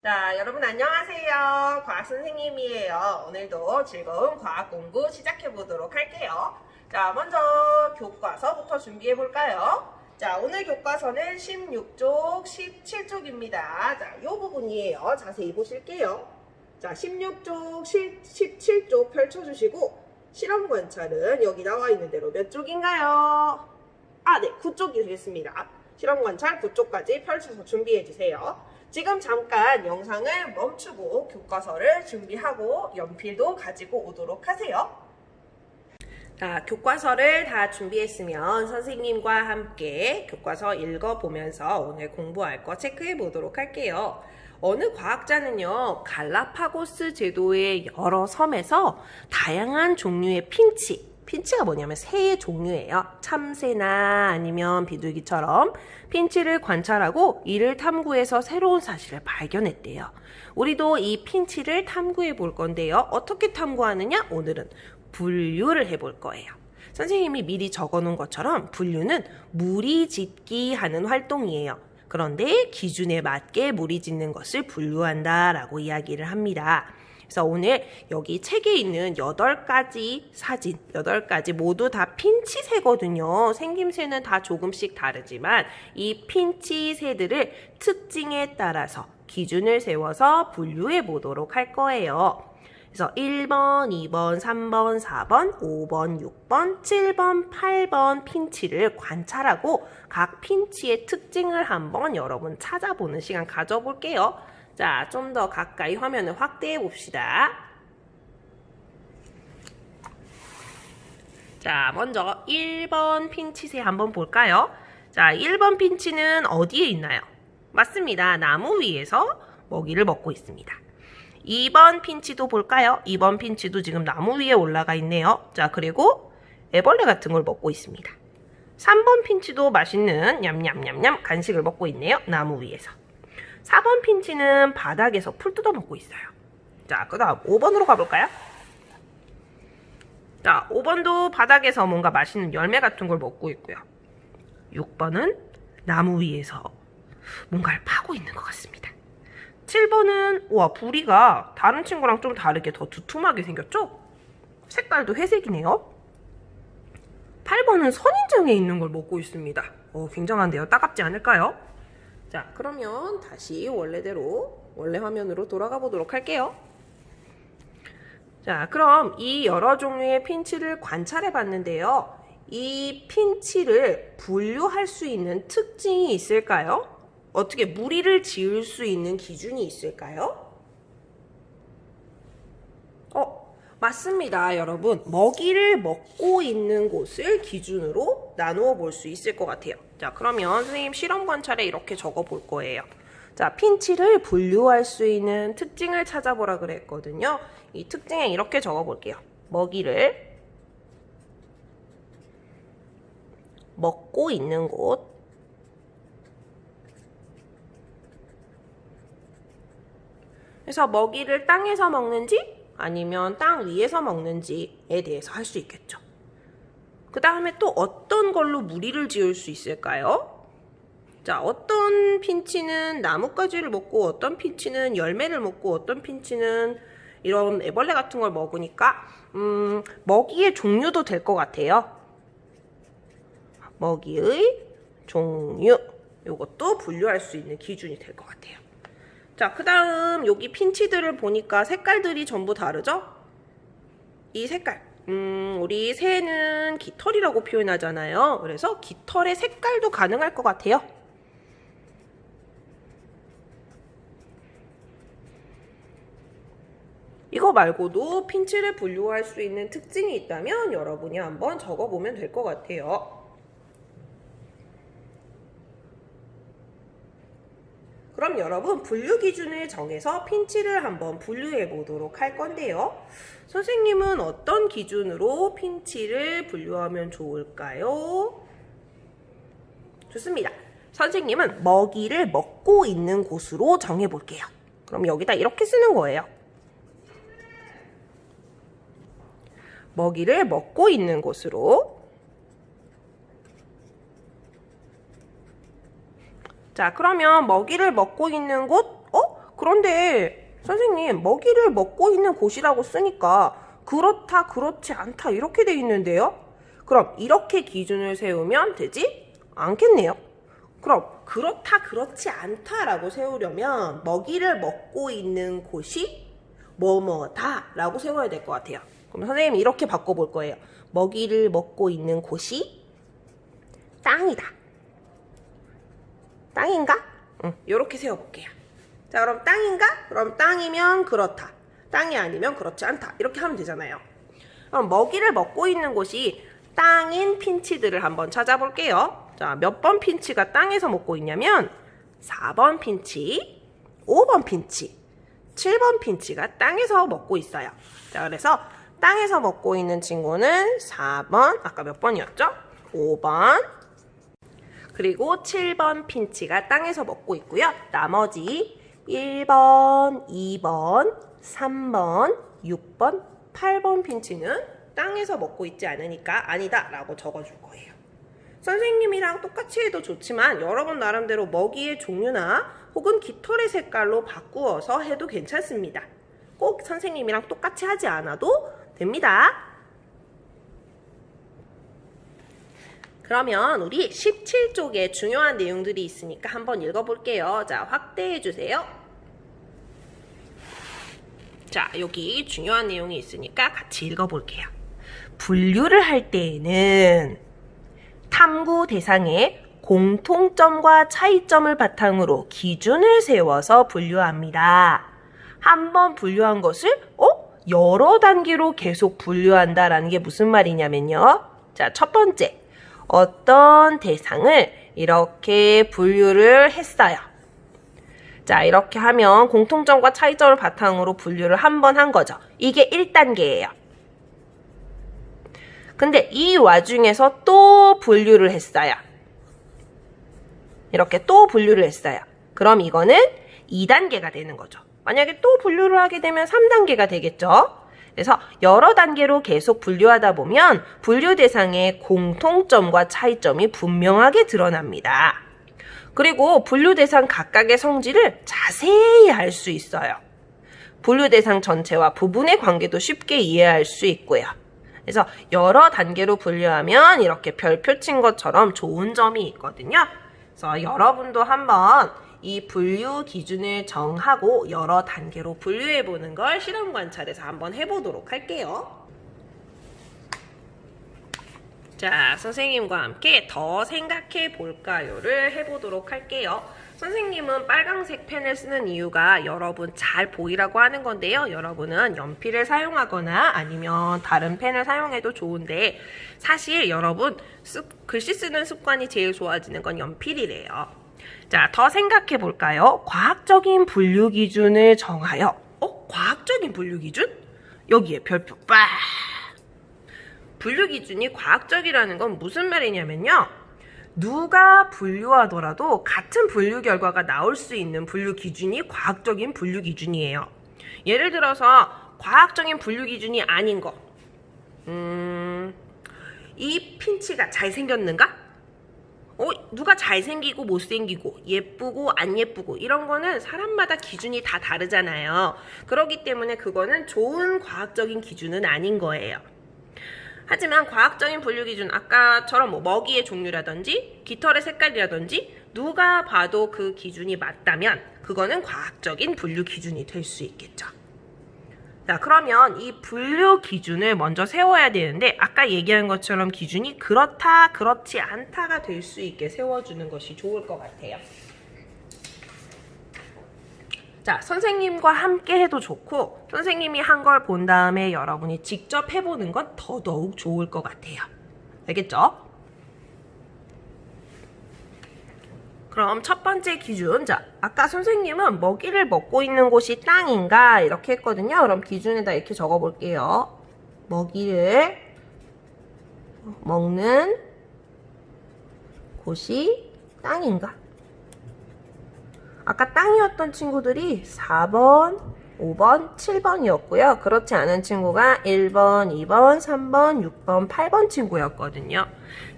자, 여러분 안녕하세요. 과학 선생님이에요. 오늘도 즐거운 과학 공부 시작해 보도록 할게요. 자, 먼저 교과서부터 준비해 볼까요? 자, 오늘 교과서는 16쪽, 17쪽입니다. 자, 이 부분이에요. 자세히 보실게요. 자, 16쪽, 17쪽 펼쳐주시고 실험 관찰은 여기 나와 있는 대로 몇 쪽인가요? 네, 9쪽이 되겠습니다. 실험 관찰 9쪽까지 펼쳐서 준비해 주세요. 지금 잠깐 영상을 멈추고 교과서를 준비하고 연필도 가지고 오도록 하세요. 자, 교과서를 다 준비했으면 선생님과 함께 교과서 읽어보면서 오늘 공부할 거 체크해 보도록 할게요. 어느 과학자는요, 갈라파고스 제도의 여러 섬에서 다양한 종류의 핀치가 뭐냐면 새의 종류예요. 참새나 아니면 비둘기처럼 핀치를 관찰하고 이를 탐구해서 새로운 사실을 발견했대요. 우리도 이 핀치를 탐구해 볼 건데요. 어떻게 탐구하느냐? 오늘은 분류를 해볼 거예요. 선생님이 미리 적어놓은 것처럼 분류는 무리 짓기 하는 활동이에요. 그런데 기준에 맞게 무리 짓는 것을 분류한다라고 이야기를 합니다. 그래서 오늘 여기 책에 있는 8가지 사진, 8가지 모두 다 핀치새거든요. 생김새는 다 조금씩 다르지만 이 핀치새들을 특징에 따라서 기준을 세워서 분류해 보도록 할 거예요. 그래서 1번, 2번, 3번, 4번, 5번, 6번, 7번, 8번 핀치를 관찰하고 각 핀치의 특징을 한번 여러분 찾아보는 시간 가져볼게요. 자, 좀 더 가까이 화면을 확대해 봅시다. 자, 먼저 1번 핀치새 한번 볼까요? 자, 1번 핀치는 어디에 있나요? 맞습니다. 나무 위에서 먹이를 먹고 있습니다. 2번 핀치도 볼까요? 2번 핀치도 지금 나무 위에 올라가 있네요. 자, 그리고 애벌레 같은 걸 먹고 있습니다. 3번 핀치도 맛있는 냠냠냠냠 간식을 먹고 있네요. 나무 위에서. 4번 핀치는 바닥에서 풀 뜯어 먹고 있어요. 자, 그 다음 5번으로 가볼까요? 자, 5번도 바닥에서 뭔가 맛있는 열매 같은 걸 먹고 있고요. 6번은 나무 위에서 뭔가를 파고 있는 것 같습니다. 7번은 와, 부리가 다른 친구랑 좀 다르게 더 두툼하게 생겼죠? 색깔도 회색이네요. 8번은 선인장에 있는 걸 먹고 있습니다. 굉장한데요. 따갑지 않을까요? 자, 그러면 다시 원래 화면으로 돌아가 보도록 할게요. 자, 그럼 이 여러 종류의 핀치를 관찰해 봤는데요. 이 핀치를 분류할 수 있는 특징이 있을까요? 어떻게 무리를 지을 수 있는 기준이 있을까요? 맞습니다, 여러분. 먹이를 먹고 있는 곳을 기준으로 나누어 볼 수 있을 것 같아요. 자, 그러면 선생님 실험 관찰에 이렇게 적어 볼 거예요. 자, 핀치를 분류할 수 있는 특징을 찾아보라 그랬거든요. 이 특징에 이렇게 적어 볼게요. 먹이를 먹고 있는 곳, 그래서 먹이를 땅에서 먹는지 아니면 땅 위에서 먹는지에 대해서 할 수 있겠죠. 그 다음에 또 어떤 걸로 무리를 지을 수 있을까요? 자, 어떤 핀치는 나뭇가지를 먹고 어떤 핀치는 열매를 먹고 어떤 핀치는 이런 애벌레 같은 걸 먹으니까 먹이의 종류도 될 것 같아요. 먹이의 종류, 이것도 분류할 수 있는 기준이 될 것 같아요. 자, 그 다음 여기 핀치들을 보니까 색깔들이 전부 다르죠? 이 색깔, 우리 새는 깃털이라고 표현하잖아요. 그래서 깃털의 색깔도 가능할 것 같아요. 이거 말고도 핀치를 분류할 수 있는 특징이 있다면 여러분이 한번 적어보면 될 것 같아요. 그럼 여러분 분류 기준을 정해서 핀치를 한번 분류해 보도록 할 건데요. 선생님은 어떤 기준으로 핀치를 분류하면 좋을까요? 좋습니다. 선생님은 먹이를 먹고 있는 곳으로 정해 볼게요. 그럼 여기다 이렇게 쓰는 거예요. 먹이를 먹고 있는 곳으로. 자, 그러면 먹이를 먹고 있는 곳, 그런데 선생님, 먹이를 먹고 있는 곳이라고 쓰니까 그렇다, 그렇지 않다 이렇게 돼 있는데요? 그럼 이렇게 기준을 세우면 되지 않겠네요. 그럼 그렇다, 그렇지 않다라고 세우려면 먹이를 먹고 있는 곳이 뭐뭐다 라고 세워야 될 것 같아요. 그럼 선생님이 이렇게 바꿔볼 거예요. 먹이를 먹고 있는 곳이 땅이다. 땅인가? 응, 이렇게 세워볼게요. 자, 그럼 땅인가? 그럼 땅이면 그렇다. 땅이 아니면 그렇지 않다. 이렇게 하면 되잖아요. 그럼 먹이를 먹고 있는 곳이 땅인 핀치들을 한번 찾아볼게요. 자, 몇 번 핀치가 땅에서 먹고 있냐면 4번 핀치, 5번 핀치, 7번 핀치가 땅에서 먹고 있어요. 자, 그래서 땅에서 먹고 있는 친구는 4번, 아까 몇 번이었죠? 5번, 그리고 7번 핀치가 땅에서 먹고 있고요. 나머지 1번, 2번, 3번, 6번, 8번 핀치는 땅에서 먹고 있지 않으니까 아니다 라고 적어줄 거예요. 선생님이랑 똑같이 해도 좋지만 여러분 나름대로 먹이의 종류나 혹은 깃털의 색깔로 바꾸어서 해도 괜찮습니다. 꼭 선생님이랑 똑같이 하지 않아도 됩니다. 그러면 우리 17쪽에 중요한 내용들이 있으니까 한번 읽어볼게요. 자, 확대해 주세요. 자, 여기 중요한 내용이 있으니까 같이 읽어볼게요. 분류를 할 때에는 탐구 대상의 공통점과 차이점을 바탕으로 기준을 세워서 분류합니다. 한번 분류한 것을 여러 단계로 계속 분류한다라는 게 무슨 말이냐면요. 자, 첫 번째. 어떤 대상을 이렇게 분류를 했어요. 자, 이렇게 하면 공통점과 차이점을 바탕으로 분류를 한 번 한 거죠. 이게 1단계예요. 근데 이 와중에서 또 분류를 했어요. 이렇게 또 분류를 했어요. 그럼 이거는 2단계가 되는 거죠. 만약에 또 분류를 하게 되면 3단계가 되겠죠. 그래서 여러 단계로 계속 분류하다 보면 분류 대상의 공통점과 차이점이 분명하게 드러납니다. 그리고 분류 대상 각각의 성질을 자세히 알 수 있어요. 분류 대상 전체와 부분의 관계도 쉽게 이해할 수 있고요. 그래서 여러 단계로 분류하면 이렇게 별표 친 것처럼 좋은 점이 있거든요. 그래서 여러분도 한번 이 분류 기준을 정하고 여러 단계로 분류해보는 걸 실험 관찰에서 한번 해보도록 할게요. 자, 선생님과 함께 더 생각해 볼까요를 해보도록 할게요. 선생님은 빨강색 펜을 쓰는 이유가 여러분 잘 보이라고 하는 건데요. 여러분은 연필을 사용하거나 아니면 다른 펜을 사용해도 좋은데 사실 여러분 글씨 쓰는 습관이 제일 좋아지는 건 연필이래요. 자, 더 생각해 볼까요? 과학적인 분류 기준을 정하여. 과학적인 분류 기준? 여기에 별표 빠. 분류 기준이 과학적이라는 건 무슨 말이냐면요. 누가 분류하더라도 같은 분류 결과가 나올 수 있는 분류 기준이 과학적인 분류 기준이에요. 예를 들어서 과학적인 분류 기준이 아닌 거. 이 핀치가 잘생겼는가? 누가 잘생기고 못생기고 예쁘고 안 예쁘고 이런 거는 사람마다 기준이 다 다르잖아요. 그렇기 때문에 그거는 좋은 과학적인 기준은 아닌 거예요. 하지만 과학적인 분류 기준, 아까처럼 먹이의 종류라든지 깃털의 색깔이라든지 누가 봐도 그 기준이 맞다면 그거는 과학적인 분류 기준이 될 수 있겠죠. 자, 그러면 이 분류 기준을 먼저 세워야 되는데 아까 얘기한 것처럼 기준이 그렇다, 그렇지 않다가 될 수 있게 세워주는 것이 좋을 것 같아요. 자, 선생님과 함께 해도 좋고 선생님이 한 걸 본 다음에 여러분이 직접 해보는 건 더더욱 좋을 것 같아요. 알겠죠? 그럼 첫 번째 기준, 자, 아까 선생님은 먹이를 먹고 있는 곳이 땅인가 이렇게 했거든요. 그럼 기준에다 이렇게 적어볼게요. 먹이를 먹는 곳이 땅인가? 아까 땅이었던 친구들이 4번, 5번, 7번이었고요. 그렇지 않은 친구가 1번, 2번, 3번, 6번, 8번 친구였거든요.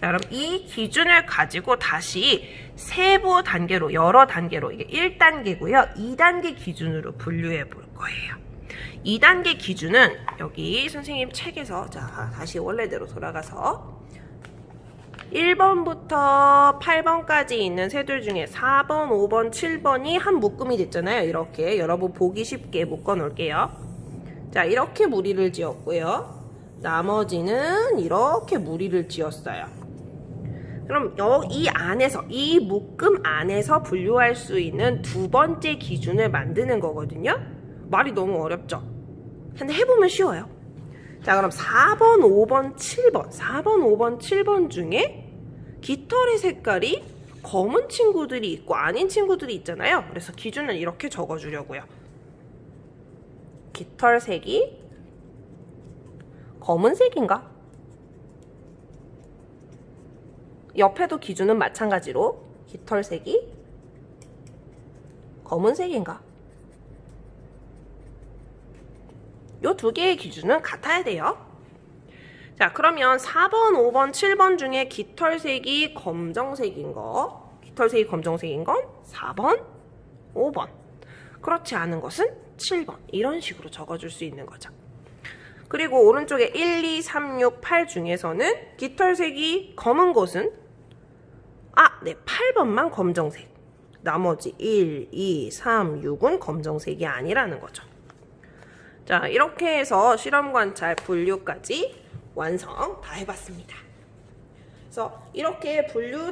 자, 그럼 이 기준을 가지고 다시 세부 단계로, 여러 단계로, 이게 1단계고요. 2단계 기준으로 분류해 볼 거예요. 2단계 기준은 여기 선생님 책에서, 자, 다시 원래대로 돌아가서 1번부터 8번까지 있는 새들 중에 4번, 5번, 7번이 한 묶음이 됐잖아요. 이렇게 여러분 보기 쉽게 묶어 놓을게요. 자, 이렇게 무리를 지었고요. 나머지는 이렇게 무리를 지었어요. 그럼 이 안에서, 이 묶음 안에서 분류할 수 있는 두 번째 기준을 만드는 거거든요. 말이 너무 어렵죠? 근데 해보면 쉬워요. 자, 그럼 4번, 5번, 7번 4번, 5번, 7번 중에 깃털의 색깔이 검은 친구들이 있고 아닌 친구들이 있잖아요. 그래서 기준을 이렇게 적어주려고요. 깃털색이 검은색인가? 옆에도 기준은 마찬가지로 깃털색이 검은색인가? 요 두 개의 기준은 같아야 돼요. 자, 그러면 4번, 5번, 7번 중에 깃털색이 검정색인 거, 깃털색이 검정색인 건 4번, 5번. 그렇지 않은 것은 7번. 이런 식으로 적어줄 수 있는 거죠. 그리고 오른쪽에 1, 2, 3, 6, 8 중에서는 깃털색이 검은 곳은 8번만 검정색. 나머지 1, 2, 3, 6은 검정색이 아니라는 거죠. 자, 이렇게 해서 실험 관찰 분류까지 완성 다 해봤습니다. 그래서 이렇게 분류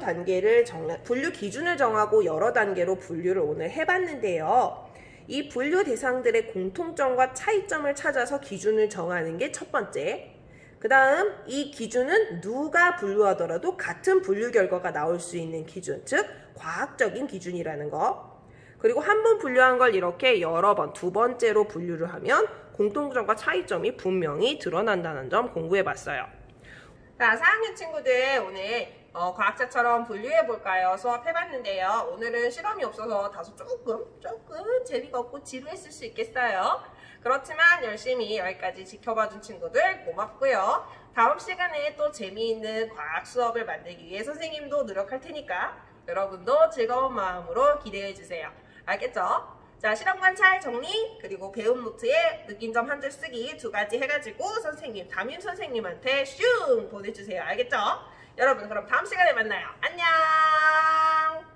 기준을 정하고 여러 단계로 분류를 오늘 해봤는데요. 이 분류 대상들의 공통점과 차이점을 찾아서 기준을 정하는 게 첫 번째. 그 다음 이 기준은 누가 분류하더라도 같은 분류 결과가 나올 수 있는 기준, 즉 과학적인 기준이라는 거. 그리고 한 번 분류한 걸 이렇게 여러 번, 두 번째로 분류를 하면 공통점과 차이점이 분명히 드러난다는 점 공부해봤어요. 자, 4학년 친구들 오늘 과학자처럼 분류해볼까요? 수업해봤는데요. 오늘은 실험이 없어서 다소 조금 재미가 없고 지루했을 수 있겠어요. 그렇지만 열심히 여기까지 지켜봐준 친구들 고맙고요. 다음 시간에 또 재미있는 과학 수업을 만들기 위해 선생님도 노력할 테니까 여러분도 즐거운 마음으로 기대해주세요. 알겠죠? 자, 실험 관찰 정리, 그리고 배움 노트에 느낀 점 한 줄 쓰기 두 가지 해가지고 선생님, 담임 선생님한테 슝 보내주세요. 알겠죠? 여러분, 그럼 다음 시간에 만나요. 안녕!